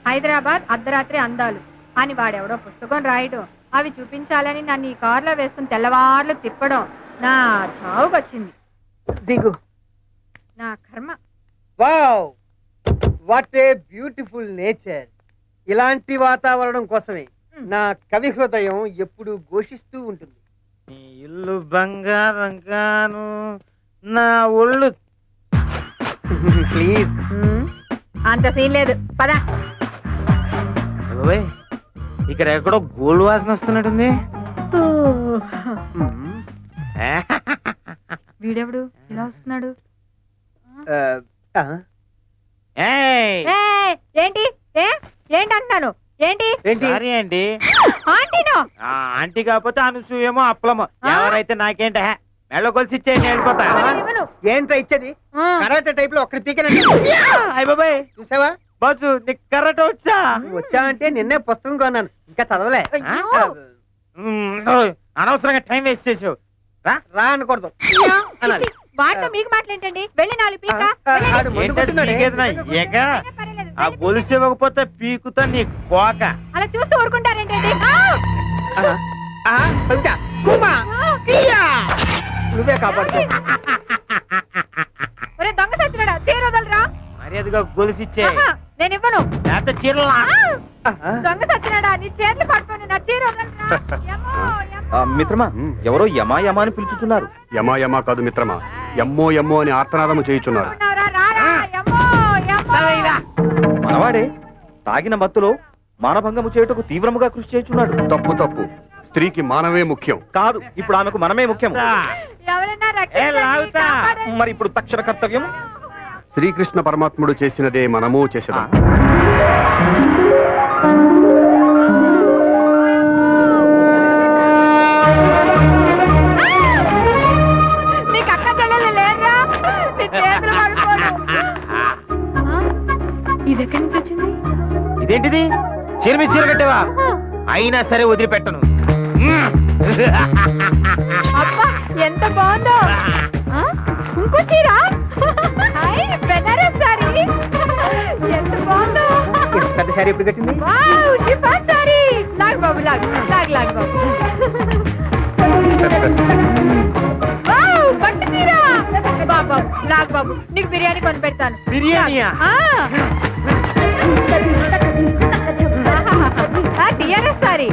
హైదరాబాద్ అర్ధరాత్రి అందాలు అని వాడెవడో పుస్తకం రాయడం, అవి చూపించాలని నన్ను ఈ కారులో వేసుకుని తెల్లవార్లు తిప్పడం నా చావుకొచ్చింది. దిగు. నా కర్మ. Wow, what a beautiful nature. ఇలాంటి వాతావరణం కోసమే నా కవి హృదయం ఎప్పుడు ఘోషిస్తూ ఉంటుంది. నీ ఇల్లు బంగారం గాను, నా ఒళ్ళు. ప్లీజ్. అంత సీన్ లేదు, పద. ఇక్కడ ఎక్కడో గోల్డ్ వాసన వస్తున్నట్టుంది. వీడెవడు ఇలా వస్తున్నాడు? ఏంటి ఏంటి అంటున్నాను? ఏంటి సారీ అండి. ఆంటీనో? ఆంటీ కాకపోతే అనసూయమో అప్పలమో ఎవరైతే నాకేంట మెళ్ళ కొలిసి ఇచ్చేయండి, వెళ్ళిపోతా. ఏంట్రా ఇచ్చేది? కరాటే టైప్ లో ఒక్కడి పీకనండి. అయ్య బాబాయ్, చూసావా బాజు నీకు కరెక్ట్ వచ్చా? వచ్చా అంటే నిన్నే పుస్తకం కొన్నాను, ఇంకా చదవలే. అనవసరంగా టైం వేస్ట్ చేసావు. రా అనకూడదు అనాలి. వాటితో మీకు మాట్లాడండి. వెళ్ళి 4 పీక. ఆ గొలుసు ఇవ్వకపోతే పీకుతా నీ కోక. అలా చూస్తూ ఊరుకుంటారేంటండి? నువ్వే కాపాడుకో. ఒరే దొంగ సచ్చినాడా, చీర వదలరా. మర్యాదగా గొలుసు ఇచ్చే. నేను ఇవ్వను. చీరలు దొంగ సచ్చినాడా, నీ చేతులు పట్టుకొని నా చీర వదలరా. మిత్రమా, ఎవరో యమా యమా అని పిలుచుతున్నారు. యమా యమా కాదు మిత్రమా, ఎమ్మో ఎమ్మో అని ఆర్తనాదము చేయుచున్నారు. మనవాడే తాగిన మత్తులో మానభంగము చేయుటకు తీవ్రముగా కృషి చేయుచున్నాడు. తప్పు తప్పు. స్త్రీకి మానవే ముఖ్యం. కాదు, ఇప్పుడు ఆమెకు మనమే ముఖ్యం. మరి ఇప్పుడు తక్షణ కర్తవ్యం శ్రీకృష్ణ పరమాత్ముడు చేసినదే మనము చేసేదాం. ఇది ఎక్కడి నుంచి వచ్చింది? ఇదేంటిది? చీర మీద చీర కట్టేవా? అయినా సరే వదిలిపెట్టను. అబ్బా ఎంత బాగుందో. ఇంకో చీర, బెనారస్ సారీ. ఎంత బాగుందో. పెద్ద సారీ ఎప్పుడు కట్టింది? షిఫాన్ సారీ. లాగ్ బాబు, లాగ్ లాగ్ లాగ్ బాబు. పట్టు చీర. బాబు లాగ్ బాబు, నీకు బిర్యానీ కొని పెడతాను. బిర్యానీయా? టిఆర్ఎస్ సారీ.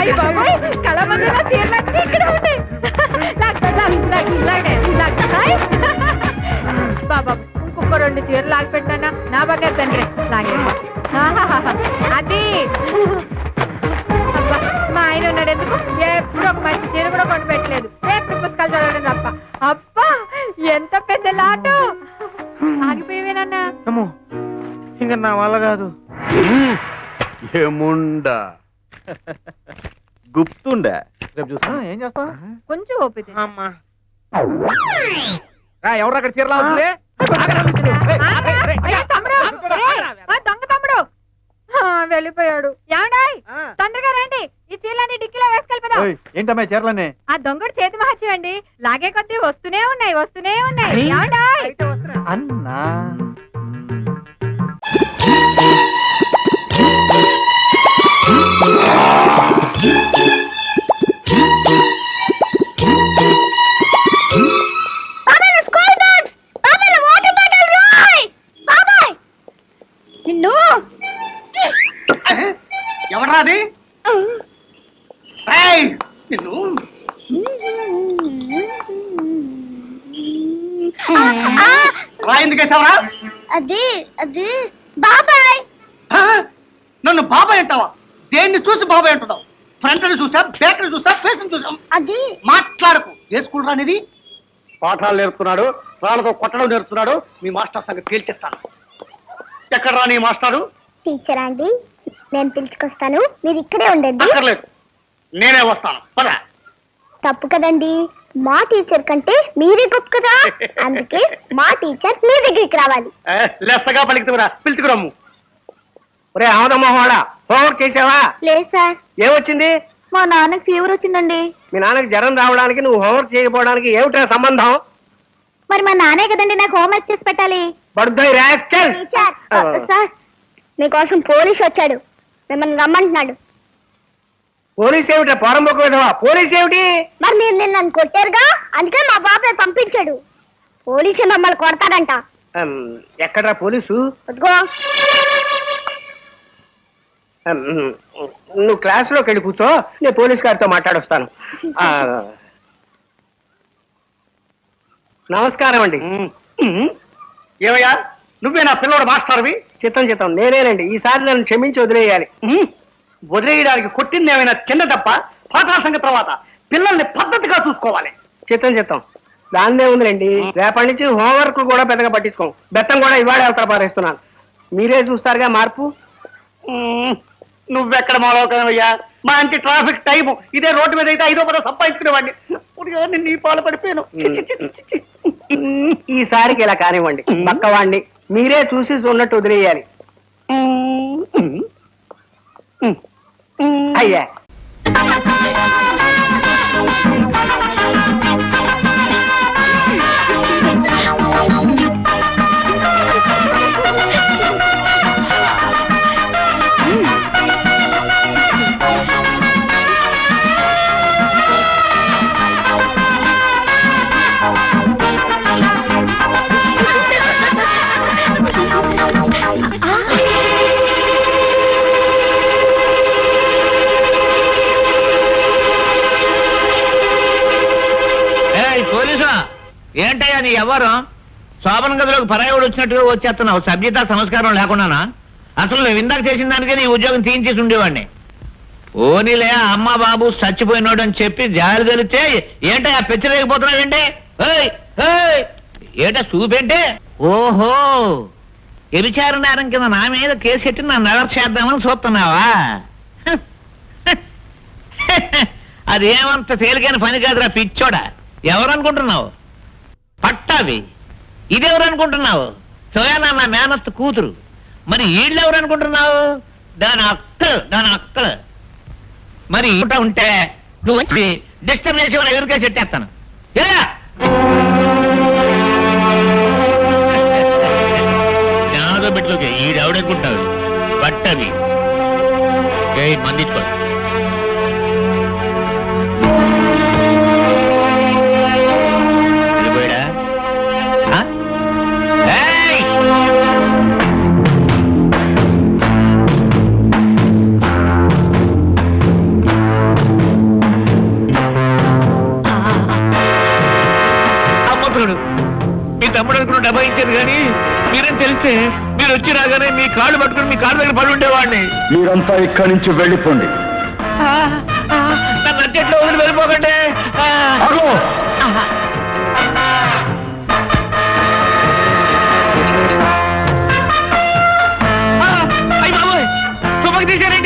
అయ్యి బాబోయ్, కళామందిలో చీరలన్నీ ఇక్కడ ఉంటాయి. బాబా ఇంకొక 2 చీరలు లాగి పెట్టానా నా బాగా తండ్రి. లాగే అది మా ఆయన ఉన్నాడు ఎందుకు, ఎప్పుడు ఒక మంచి చీర కూడా కొని పెట్టలేదు. ఎప్పుడు పుస్తకాలు చదవడం తప్ప. అబ్బా ఎంత పెద్ద లాటు. ఆగిపోయేవేనన్నా. ఇంకా నా వల్ల కాదు. ఏముండా గుప్తుండే. రేపు చూసా ఏం చేస్తావు? కొంచెం ఓపిక. ఎవరు అక్కడ చీరలా అవుతుంది? దొంగ తమ్ముడు వెళ్ళిపోయాడు. ఏమండాయ్, తొందరగా రండి, ఈ చీరలన్నీ డిక్కీలో వేసుకెళ్ళిపోదాం. ఏంటమ్మా చీరలన్నీ? ఆ దొంగడు చేతి మహత్యం అండి. లాగే కొద్దీ వస్తూనే ఉన్నాయి, వస్తూనే ఉన్నాయి. ఏమండాయ్ అన్నా ఎవరా అది? ఎందుకేసావరా? అది అది బాబాయ్. నన్ను బాబాయ్ అంటావా? దేన్ని చూసి బాబాయ్ అంటున్నావు? ఫ్రంట్ చూసా, బ్యాక్ చూసా, ఫేస్ చూసా. అది మాట్లాడకు. వేసుకుంటా అనేది పాఠాలు నేర్పుతున్నాడు, రాళ్ళతో కొట్టడం నేర్పుతున్నాడు. మీ మాస్టర్ సంగతి తేల్చేస్తాను. ఎక్కడ రా నీ మాస్టారు? టీచర్ అండి, నేను పిలుచుకొస్తాను, మీరు ఇక్కడే ఉండండి. అక్కర్లేదు, నేనే వస్తాను. పద. తప్పు కదండి, మా టీచర్ కంటే మీరే గొప్ప కదా. అందుకే మా టీచర్ మీ దగ్గరికి రావాలి. లెస్సగా పలికితురా, పిలుచుకురమ్ము. ఒరే ఆదమ్మవాడా, హోంవర్క్ చేసావా? లేదు సార్. ఏమొచ్చింది? మా నాన్నకి ఫీవర్ వచ్చిందండి. మీ నాన్నకి జ్వరం రావడానికి నువ్వు హోంవర్క్ చేయకపోవడానికి ఏమిటా సంబంధం? మరి మా నాన్నే కదండి నాకు హోంవర్క్ చేసి పెట్టాలి. బడుద్దాయి రాస్కల్. టీచర్ సార్ మీకోసం పోలీస్ వచ్చాడు, మిమ్మల్ని రమ్మంటున్నాడు. పోలీస్ ఏమిటా పోరంబోకు విధవా? పోలీస్ ఏమిటి? మరి మీరు నిన్న నన్ను కొట్టారుగా, అందుకే మా బాబాయ్ పంపించాడు. పోలీసు మమ్మల్ని కొడతాడంట. ఎక్కడ్రా పోలీసు? వద్దుగో. నువ్వు క్లాసులోకి వెళ్ళి కూర్చో, నేను పోలీస్ గారితో మాట్లాడొస్తాను. నమస్కారం అండి. ఏమయ్యా నువ్వే నా పిల్లోడు మాస్టర్వి? చిత్తం నేనేనండి. ఈసారి నన్ను క్షమించి వదిలేయాలి. వదిలేయడానికి కొట్టింది ఏమైనా చిన్న తప్ప? పాఠాల సంగతి తర్వాత పిల్లల్ని పద్ధతిగా చూసుకోవాలి. చిత్తం దాన్నే ఉందిలేండి. రేపటి నుంచి హోంవర్క్ కూడా పెద్దగా పట్టించుకోం. బెత్తం కూడా ఇవాళ అవతల పారేస్తున్నాను. మీరే చూస్తారుగా మార్పు. నువ్వెక్కడ మాలోకనయ్యా? మా అంటి ట్రాఫిక్ టైము ఇదే రోడ్డు మీద అయితే 5 10 సంపాదించుకునేవాడిని. నీ పాలు పడిపోయాను. ఈసారికి ఇలా కానివ్వండి. పక్కవాడిని మీరే చూసి చూడనట్టు వదిలేయాలి. అయ్యా పోలీసు ఏంటయ్యా నీ ఎవరు? శోభన గదిలోకి పరాయుడు వచ్చినట్టుగా వచ్చేస్తున్నావు. సభ్యత సంస్కారం లేకుండానా? అసలు నువ్వు ఇందాక చేసిన దానికే నీ ఉద్యోగం తీయించేసి ఉండేవాడిని. ఓనిలే అమ్మ బాబు చచ్చిపోయినోడు అని చెప్పి జాలి తెలిస్తే ఏంటయ్యా పెచ్చలేకపోతున్నావేంటి? ఏంట చూపేంటే? ఓహో ఎరిచార నేరం కింద నా మీద కేసు పెట్టి నన్ను అరెస్ట్ చేద్దామని చూస్తున్నావా? అదేమంత తేలికైన పని కాదురా పిచ్చోడా. ఎవరనుకుంటున్నావు? పట్టావి. ఇదెవరనుకుంటున్నావు? సోయానా నా మేనత్త కూతురు. మరి వీళ్ళెవరనుకుంటున్నావు? దాని అక్కలు. మరి ఇంట ఉంటే నువ్వు డిస్టర్బ్ చేసి వాళ్ళ ఎదురుకే చెట్టేస్తాను. నాదో బిడ్డలోకి ఈడెవడనుకుంటావు? పట్టవి మందించుకో. మీ తమ్ముడు అనుకున్న డబ్బా ఇచ్చారు కానీ మీరేం తెలిస్తే మీరు వచ్చి రాగానే మీ కాళ్ళు పట్టుకుని మీ కాళ్ళ దగ్గర పడి ఉండేవాడిని. మీరంతా ఇక్కడి నుంచి వెళ్ళిపోండి. నన్ను అట్టెట్లో వదిలి వెళ్ళిపోకండి. అయ్యి బాబోయ్ తుమ్మకి తీశారండి.